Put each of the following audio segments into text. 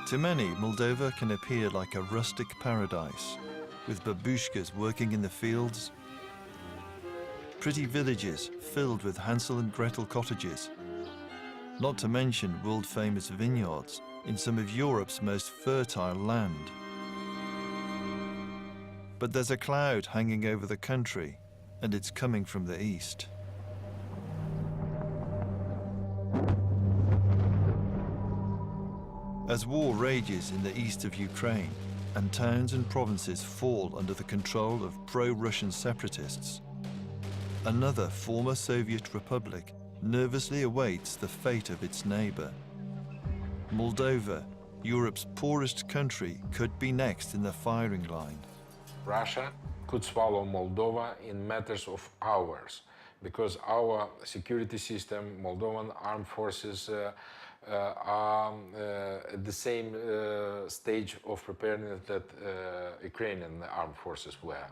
To many, Moldova can appear like a rustic paradise, with babushkas working in the fields, pretty villages filled with Hansel and Gretel cottages, not to mention world-famous vineyards in some of Europe's most fertile land. But there's a cloud hanging over the country, and it's coming from the east. As war rages in the east of Ukraine, and towns and provinces fall under the control of pro-Russian separatists, another former Soviet republic nervously awaits the fate of its neighbor. Moldova, Europe's poorest country, could be next in the firing line. Russia could swallow Moldova in matters of hours, because our security system, Moldovan armed forces, are at the same stage of preparedness that Ukrainian armed forces were.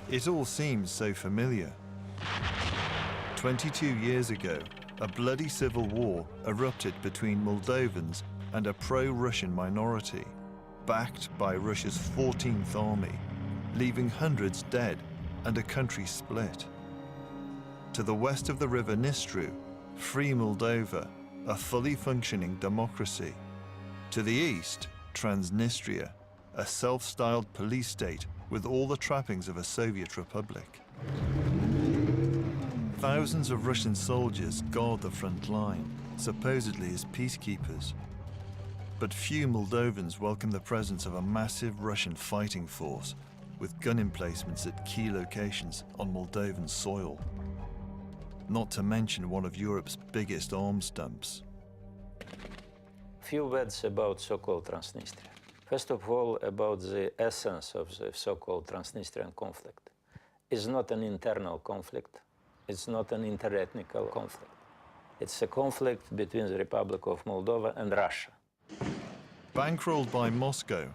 It all seems so familiar. 22 years ago, a bloody civil war erupted between Moldovans and a pro-Russian minority, backed by Russia's 14th Army, leaving hundreds dead and a country split. To the west of the river Dnistru, free Moldova, a fully functioning democracy. To the east, Transnistria, a self-styled police state with all the trappings of a Soviet republic. Thousands of Russian soldiers guard the front line, supposedly as peacekeepers. But few Moldovans welcome the presence of a massive Russian fighting force with gun emplacements at key locations on Moldovan soil. Not to mention one of Europe's biggest arms dumps. Few words about so-called Transnistria. First of all, about the essence of the so-called Transnistrian conflict. It's not an internal conflict. It's not an interethnical conflict. It's a conflict between the Republic of Moldova and Russia. Bankrolled by Moscow,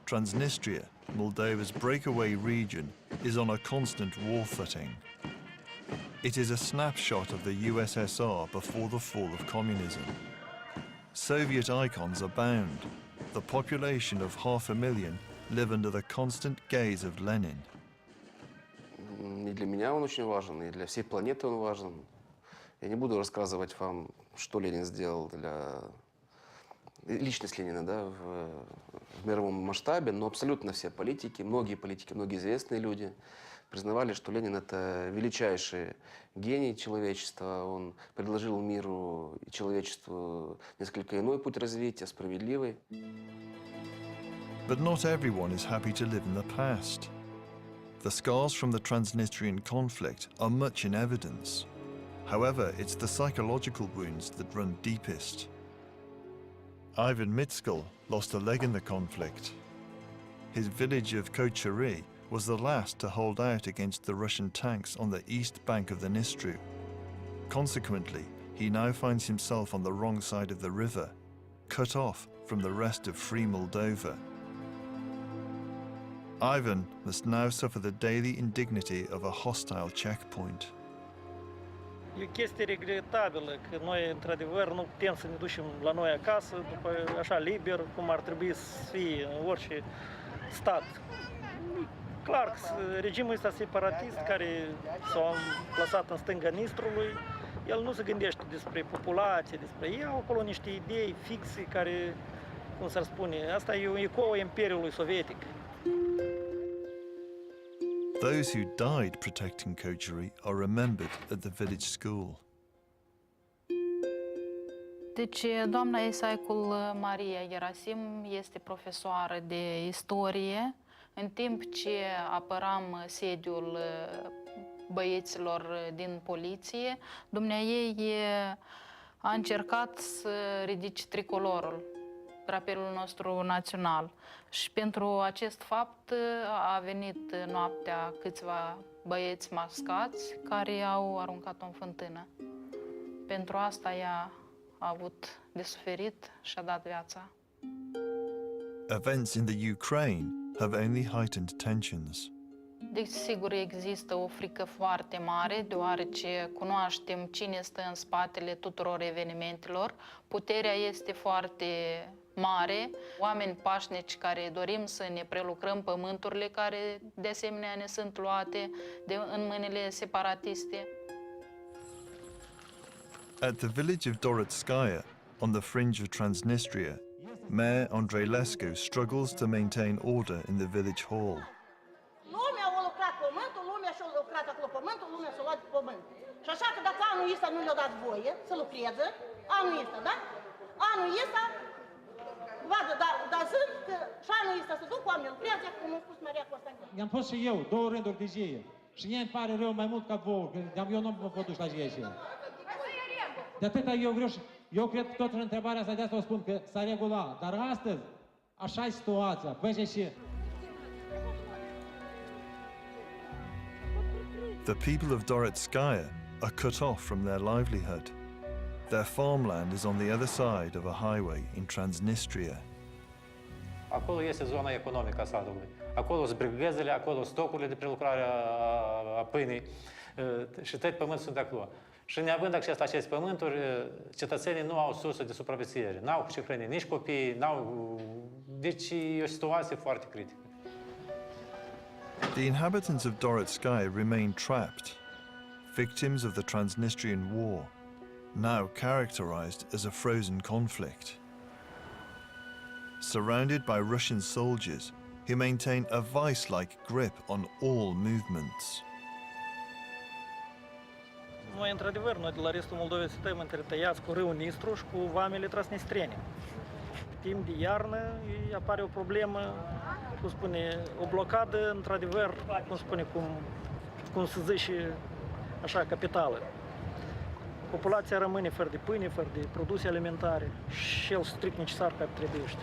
Transnistria, Moldova's breakaway region, is on a constant war footing. It is a snapshot of the USSR before the fall of communism. Soviet icons abound. The population of 500,000 live under the constant gaze of Lenin. И для меня он очень важен, и для всей планеты он важен. Я не буду рассказывать вам, что Ленин сделал для... Личность Ленина, да, в мировом масштабе, но абсолютно все политики, многие известные люди признавали, что Ленин – это величайший гений человечества. Он предложил миру и человечеству несколько иной путь развития, справедливый. But not everyone is happy to live in the past. The scars from the Transnistrian conflict are much in evidence. However, it's the psychological wounds that run deepest. Ivan Mitskal lost a leg in the conflict. His village of Kochari was the last to hold out against the Russian tanks on the east bank of the Dnistru. Consequently, he now finds himself on the wrong side of the river, cut off from the rest of free Moldova. Ivan must now suffer the daily indignity of a hostile checkpoint. E o chestie regretabilă că noi, într-adevăr, nu putem să ne ducem la noi acasă, după așa liber, cum ar trebui să fie în orice stat. Clar că regimul ăsta separatist, care s-a plasat în stânga Dnistrului, el nu se gândește despre populație, despre ei au acolo niște idei fixe care, cum s-ar spune, asta e un ecou Imperiului Sovietic. Those who died protecting Kochari are remembered at the village school. Deci, doamna Isaicul Maria Gerasim este profesoară de istorie, în timp ce apăram sediul băieților din poliție, dumneaei a încercat să ridice tricolorul, drapelul nostru național. Și pentru acest fapt a venit noaptea câțiva băieți mascați care au aruncat-o în fântână. Pentru asta ea a avut de suferit și a dat viața. Events in the Ukraine have only heightened tensions. Desigur, există o frică foarte mare, deoarece cunoaștem cine stă în spatele tuturor evenimentelor. Puterea este foarte mare, oameni pașnici care dorim să ne prelucrăm pământurile care de asemenea ne sunt luate în mâinile separatiste. At the village of Dorotskaya, on the fringe of Transnistria, Mayor Andreilescu struggles to maintain order in the village hall. Lumea a lucrat pământul, lumea și-a lucrat acolo pământul, lumea și-a luat pământ. Și așa că dacă anul ăsta nu le-a dat voie să lucreze, anul ăsta, da? Anul ăsta, vadă, dar sunt că și anul ăsta se duc oamenii lucrează, cum a spus Maria Constantin. I-am fost și eu 2 rânduri de zie. Și mie îmi pare rău mai mult ca vouă, că eu nu mă pot duce la zie. De atâta eu vreau și... Eu cred că tot în întrebarea asta de asta o spun că s-a regulat. Dar astăzi, așa e situația. Vezi și... The people of Dorotskaya are cut off from their livelihood. Their farmland is on the other side of a highway in Transnistria. Acolo este zona economică a satului. Acolo sunt brigăzile, acolo stocurile de prelucrare a pâinii și tot pământul sunt acolo. Și neavând acces la aceste pământuri, cetățenii nu au sursă de supraviețuire. N-au cu ce hrăni nici copiii, n-au... Deci e o situație foarte critică. The inhabitants of Dorotskaya remain trapped, victims of the Transnistrian war, now characterized as a frozen conflict. Surrounded by Russian soldiers who maintain a vice-like grip on all movements. Noi, într-adevăr, noi de la restul Moldovei suntem întretăiați cu râul Nistru și cu vamele transnistriene. Timp de iarnă apare o problemă, cum spune, o blocadă, într-adevăr, cum spune, cum se zice, așa, capitală. Populația rămâne fără de pâine, fără de produse alimentare și el strict necesar care trebuiește.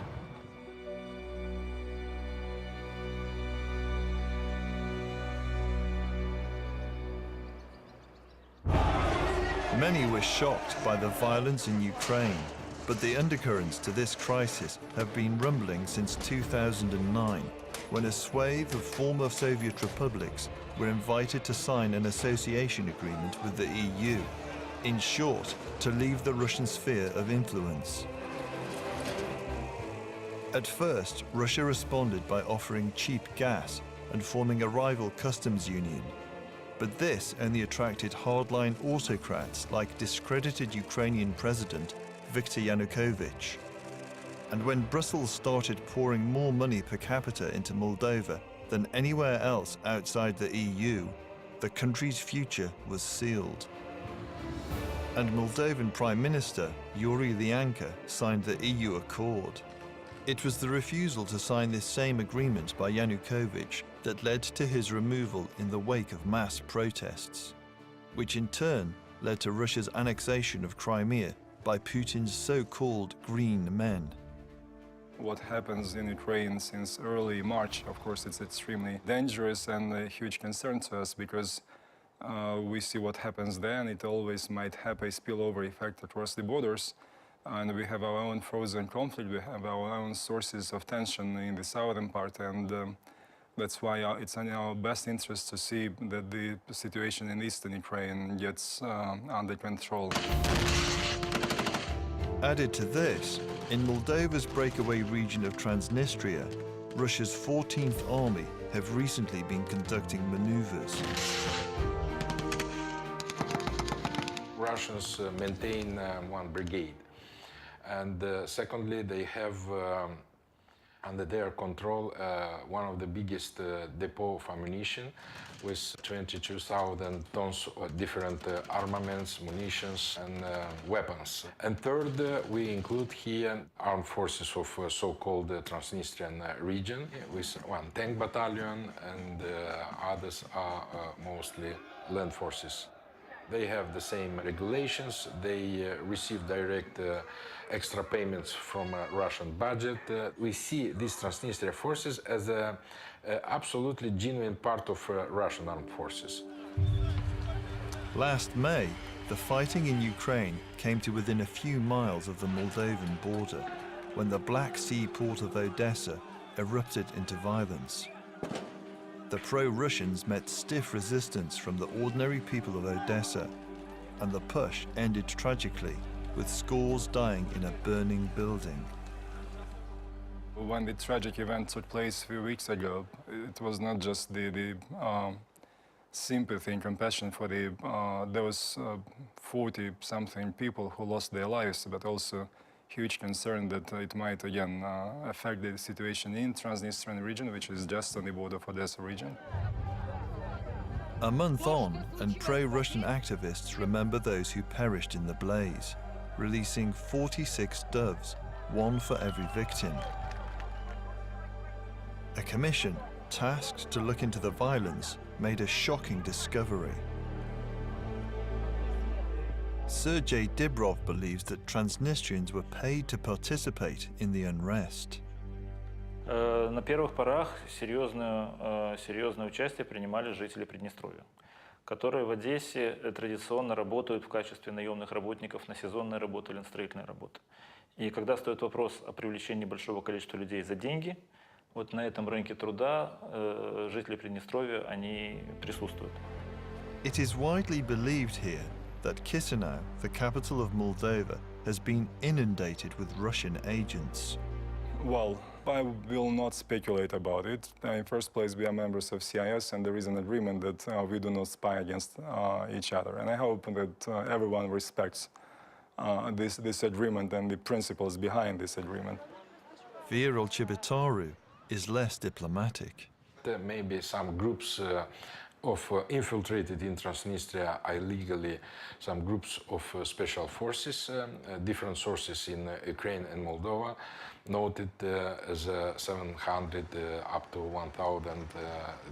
Many were shocked by the violence in Ukraine, but the undercurrents to this crisis have been rumbling since 2009, when a swathe of former Soviet republics were invited to sign an association agreement with the EU, in short, to leave the Russian sphere of influence. At first, Russia responded by offering cheap gas and forming a rival customs union. But this only attracted hardline autocrats like discredited Ukrainian President Viktor Yanukovych. And when Brussels started pouring more money per capita into Moldova than anywhere else outside the EU, the country's future was sealed. And Moldovan Prime Minister Yuri Lianka signed the EU accord. It was the refusal to sign this same agreement by Yanukovych that led to his removal in the wake of mass protests, which in turn led to Russia's annexation of Crimea by Putin's so-called green men. What happens in Ukraine since early March, of course, it's extremely dangerous and a huge concern to us because we see what happens then. It always might have a spillover effect across the borders. And we have our own frozen conflict, we have our own sources of tension in the southern part, and that's why it's in our best interest to see that the situation in eastern Ukraine gets under control. Added to this, in Moldova's breakaway region of Transnistria, Russia's 14th Army have recently been conducting maneuvers. Russians maintain one brigade. And secondly, they have under their control one of the biggest depot of ammunition with 22,000 tons of different armaments, munitions and weapons. And third, we include here armed forces of so-called Transnistrian region with one tank battalion and others are mostly land forces. They have the same regulations, they receive direct extra payments from Russian budget. We see these Transnistria forces as an absolutely genuine part of Russian armed forces. Last May, the fighting in Ukraine came to within a few miles of the Moldovan border, when the Black Sea port of Odessa erupted into violence. The pro-Russians met stiff resistance from the ordinary people of Odessa, and the push ended tragically, with scores dying in a burning building. When the tragic event took place a few weeks ago, it was not just the sympathy and compassion for those 40-something people who lost their lives, but also huge concern that it might again affect the situation in Transnistrian region, which is just on the border of Odessa region. A month on, and pro-Russian activists remember those who perished in the blaze, releasing 46 doves, one for every victim. A commission tasked to look into the violence made a shocking discovery. Sergei Dibrov believes that Transnistrians were paid to participate in the unrest. На первых порах серьезное участие принимали жители Приднестровья, которые в Одессе традиционно работают в качестве наемных работников на сезонные работы или на строительные работы. И когда стоит вопрос о привлечении большого количества людей за деньги, вот на этом рынке труда жители Приднестровья, они присутствуют. It is widely believed here that Chisinau, the capital of Moldova, has been inundated with Russian agents. Well, I will not speculate about it. In first place, we are members of CIS, and there is an agreement that we do not spy against each other. And I hope that everyone respects this agreement and the principles behind this agreement. Viorel Chibitaru is less diplomatic. There may be some groups infiltrated in Transnistria illegally, some groups of special forces, different sources in Ukraine and Moldova, noted as 700 up to 1,000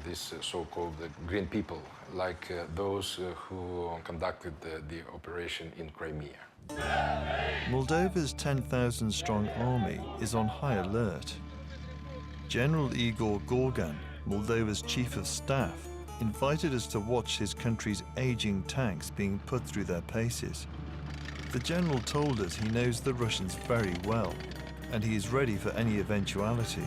these so-called green people, like those who conducted the operation in Crimea. Moldova's 10,000-strong army is on high alert. General Igor Gorgan, Moldova's chief of staff, invited us to watch his country's aging tanks being put through their paces. The general told us he knows the Russians very well, and he is ready for any eventuality.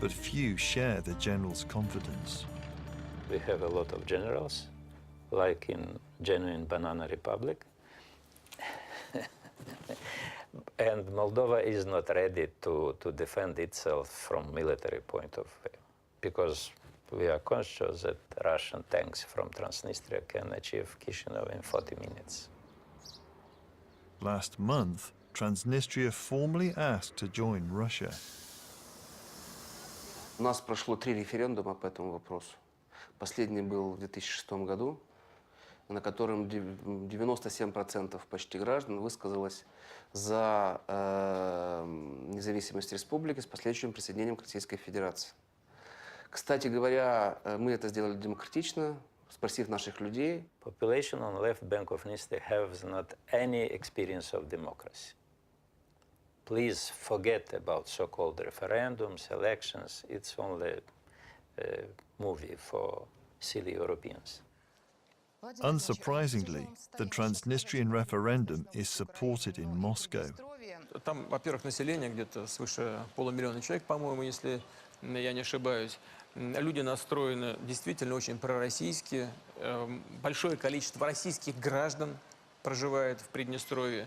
But few share the general's confidence. We have a lot of generals, like in genuine Banana Republic. And Moldova is not ready to defend itself from military point of view, because we are conscious that Russian tanks from Transnistria can achieve Chisinau in 40 minutes. Last month, Transnistria formally asked to join Russia. У нас прошло 3 референдума по этому вопросу. Последний был в 2006 году, на котором 97% почти граждан высказалось за независимость республики с последующим присоединением к Российской Федерации. Кстати говоря, мы это сделали демократично, спросив наших людей. Population on left bank of Dniester has not any experience of democracy. Please forget about so-called referendums, elections. It's only a movie for silly Europeans. Unsurprisingly, the Transnistrian referendum is supported in Moscow. Там, во-первых, население где-то свыше полумиллиона человек, по-моему, если я не ошибаюсь. Люди настроены действительно очень пророссийски. Большое количество российских граждан проживает в Приднестровье.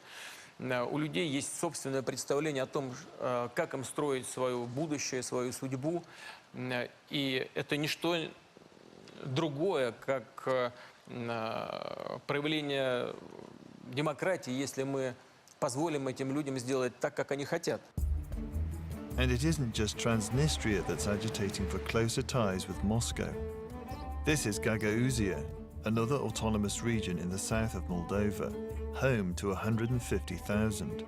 У людей есть собственное представление о том, как им строить свое будущее, свою судьбу. И это не что другое, как проявление демократии, если мы позволим этим людям сделать так, как они хотят. And it isn't just Transnistria that's agitating for closer ties with Moscow. This is Gagauzia, another autonomous region in the south of Moldova, home to 150,000.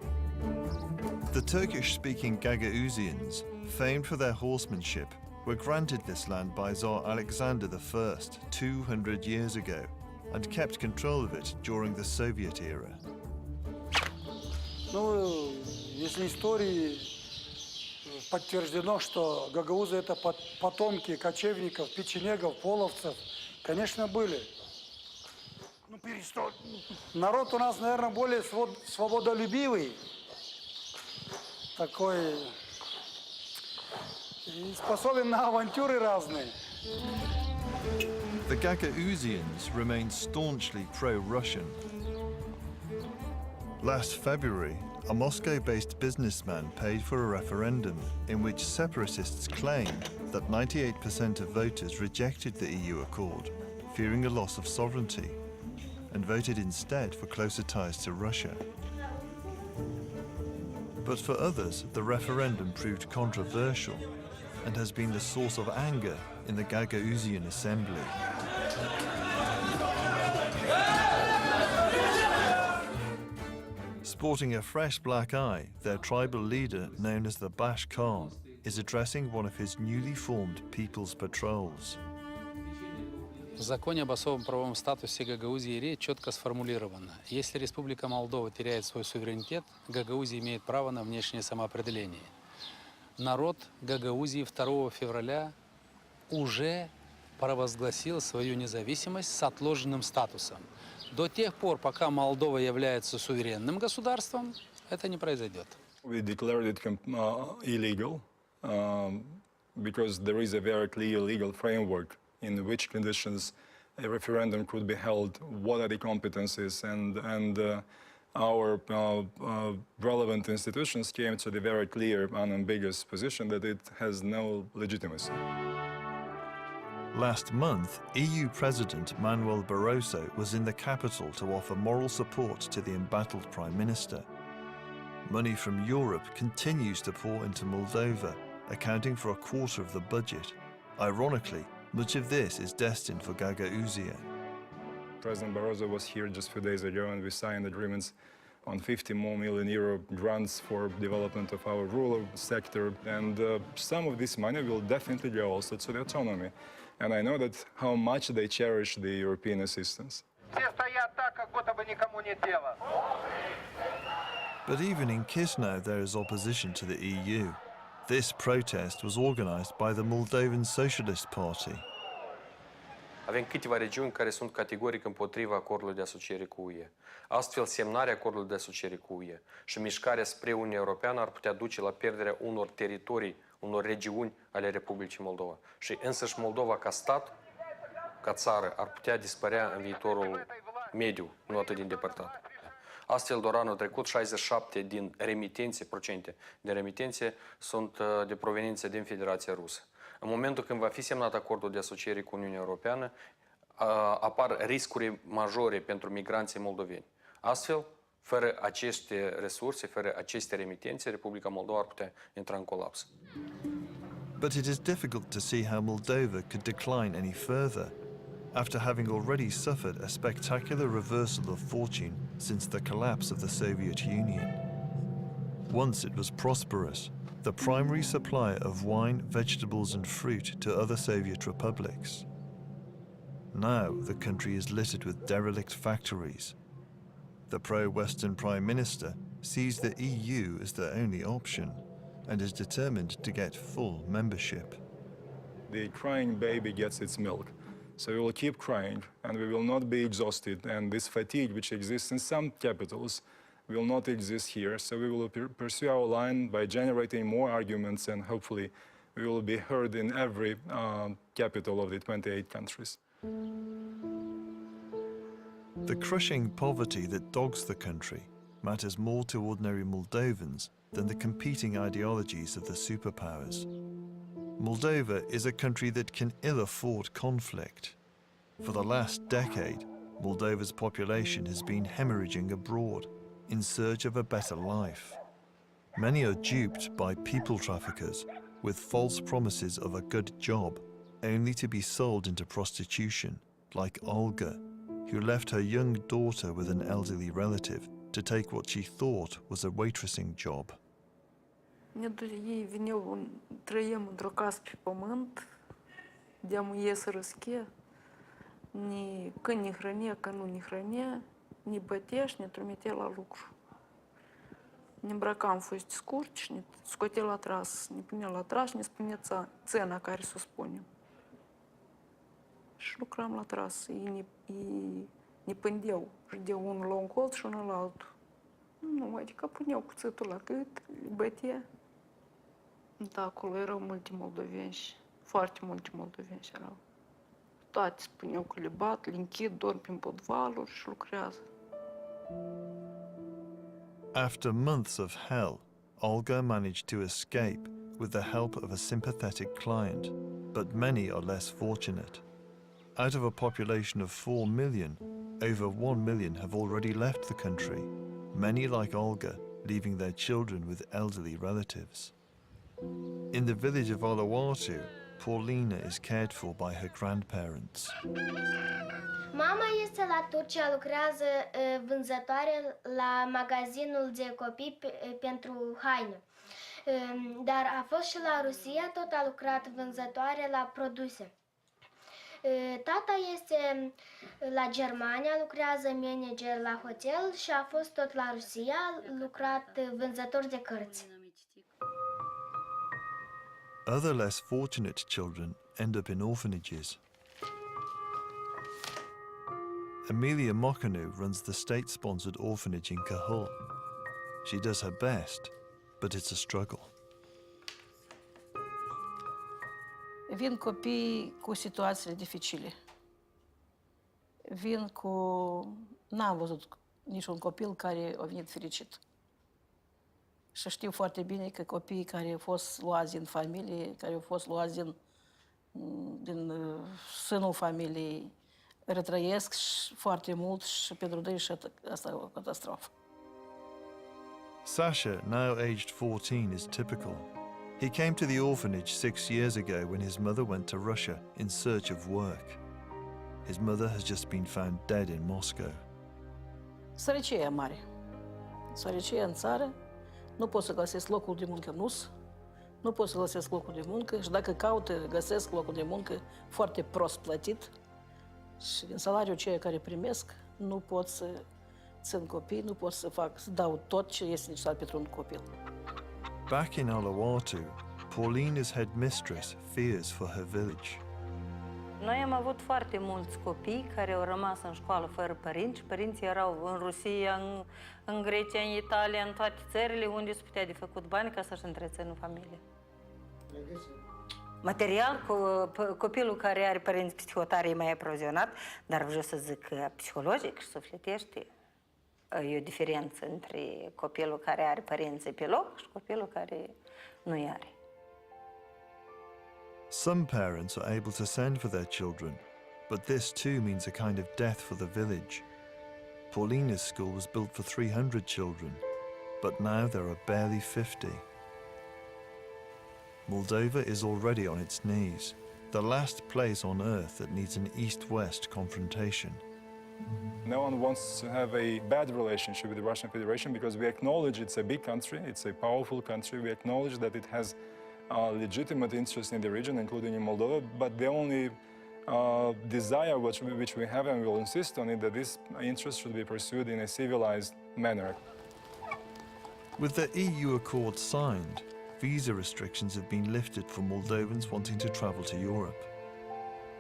The Turkish-speaking Gagauzians, famed for their horsemanship, were granted this land by Tsar Alexander I 200 years ago and kept control of it during the Soviet era. Ну, если истории подтверждено, что гагаузы – это потомки кочевников, печенегов, половцев, конечно, были. Ну, народ у нас, наверное, более свободолюбивый, такой, и способен на авантюры разные. The Gagauzians remain staunchly pro-Russian. Last February, a Moscow-based businessman paid for a referendum in which separatists claim that 98% of voters rejected the EU accord, fearing a loss of sovereignty, and voted instead for closer ties to Russia. But for others, the referendum proved controversial and has been the source of anger in the Gagauzian assembly. Sporting a fresh black eye, their tribal leader, known as the Bash Khan, is addressing one of his newly formed People's Patrols. В законе об особом правовом статусе Гагаузии речь четко сформулирована. Если Республика Молдова теряет свой суверенитет, Гагаузия имеет право на внешнее самоопределение. Народ Гагаузии 2 февраля уже провозгласил свою независимость с отложенным статусом. До тех пор, пока Молдова является суверенным государством, это не произойдет. We declared it illegal because there is a very clear legal framework in which conditions a referendum could be held, what are the competencies, and our relevant institutions came to the very clear, unambiguous position that it has no legitimacy. Last month, EU President Manuel Barroso was in the capital to offer moral support to the embattled Prime Minister. Money from Europe continues to pour into Moldova, accounting for a quarter of the budget. Ironically, much of this is destined for Gagauzia. President Barroso was here just a few days ago, and we signed agreements on 50 more million euro grants for development of our rural sector. And some of this money will definitely go also to the autonomy. And I know that how much they cherish the European assistance. But even in Chisinau, there is opposition to the EU. This protest was organized by the Moldovan Socialist Party. Avem câteva regiuni care sunt categoric împotriva acordului de asociere cu UE. Astfel, semnarea acordului de asociere cu UE și mișcarea spre Uniunea Europeană ar putea duce la pierderea unor teritorii, unor regiuni ale Republicii Moldova. Și însăși Moldova ca stat, ca țară, ar putea dispărea în viitorul mediu, nu atât de îndepărtat. Astfel, doar anul trecut, 67% din procente din remitențe sunt de proveniență din Federația Rusă. În momentul când va fi semnat acordul de asociere cu Uniunea Europeană, apar riscuri majore pentru migranții moldoveni. Astfel, fără aceste resurse, fără aceste remitențe, Republica Moldova ar putea intra în colaps. But it is difficult to see how Moldova could decline any further, after having already suffered a spectacular reversal of fortune since the collapse of the Soviet Union. Once it was prosperous, the primary supplier of wine, vegetables and fruit to other Soviet republics. Now the country is littered with derelict factories. The pro-Western Prime Minister sees the EU as the only option and is determined to get full membership. The crying baby gets its milk. So we will keep crying, and we will not be exhausted. And this fatigue, which exists in some capitals, will not exist here. So we will pursue our line by generating more arguments, and hopefully we will be heard in every capital of the 28 countries. The crushing poverty that dogs the country matters more to ordinary Moldovans than the competing ideologies of the superpowers. Moldova is a country that can ill afford conflict. For the last decade, Moldova's population has been hemorrhaging abroad in search of a better life. Many are duped by people traffickers with false promises of a good job, only to be sold into prostitution, like Olga, who left her young daughter with an elderly relative to take what she thought was a waitressing job. Ei veneau, trăiem într-o casă pe pământ, de-am ies răschie, când ne hrănea, când nu ne hrănea, ne bătea și ne trimitea la lucru. Ne îmbrăcam foști scurți și ne scotea la tras, ne punea la tras și ne spunea țena care să o spunem. Și lucram la tras, ei ne pândeau, râdeau unul la un colț și unul la altul. Nu, adică puneau cuțitul la gât, le bătea. Da, acolo erau mulți moldoveni, foarte mulți moldoveni erau. Toate spuneau că le bat, le închid, dorm prin podvaluri și lucrează. After months of hell, Olga managed to escape with the help of a sympathetic client, but many are less fortunate. Out of a population of 4 million, over 1 million have already left the country, many like Olga, leaving their children with elderly relatives. In the village of Uluwatu, Paulina is cared for by her grandparents. Mama este la Turcia, lucrează vânzătoare la magazinul de copii pentru haine. Dar a fost și la Rusia, tot a lucrat vânzătoare la produse. Tata este la Germania, lucrează manager la hotel și a fost tot la Rusia, lucrat vânzător de cărți. Other less fortunate children end up in orphanages. Emilia Mocanu runs the state-sponsored orphanage in Cahul. She does her best, but it's a struggle. Vin copii cu situațiile dificile. Vin cu... N-am văzut niciun copil care a venit fericit. Și știu foarte bine că copiii care au fost luați din familie, care au fost luați din sânul familiei, retrăiesc foarte mult și pentru ei și asta e o catastrofă. Sasha, now aged 14, is typical. He came to the orphanage 6 years ago when his mother went to Russia in search of work. His mother has just been found dead in Moscow. Sărăcia mare. Sărăcia în țară. Nu pot să găsesc locul de muncă nu pot să găsesc locul de muncă și dacă caută, găsesc locul de muncă foarte prost plătit și din salariul ceea care primesc nu pot să țin copii, nu pot să dau tot ce este necesar pentru un copil. Back in Uluwatu, Paulina's headmistress fears for her village. Noi am avut foarte mulți copii care au rămas în școală fără părinți. Părinții erau în Rusia, în Grecia, în Italia, în toate țările unde se putea de făcut bani ca să-și întrețină familie. Material, copilul care are părinți psihotari e mai aprovizionat, dar vreau să zic că psihologic și sufletește e o diferență între copilul care are părinții pe loc și copilul care nu-i are. Some parents are able to send for their children, but this too means a kind of death for the village. Paulina's school was built for 300 children, but now there are barely 50. Moldova is already on its knees, the last place on earth that needs an east-west confrontation. No one wants to have a bad relationship with the Russian Federation because we acknowledge it's a big country, it's a powerful country, we acknowledge that it has legitimate interest in the region, including in Moldova, but the only desire which we have, and we will insist on it, that this interest should be pursued in a civilized manner. With the EU accord signed, visa restrictions have been lifted for Moldovans wanting to travel to Europe.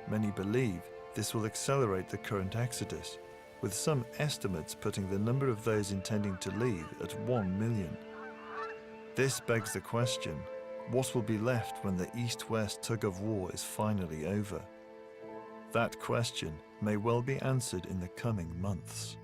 Many believe this will accelerate the current exodus, with some estimates putting the number of those intending to leave at 1 million. This begs the question, what will be left when the East-West tug-of-war is finally over? That question may well be answered in the coming months.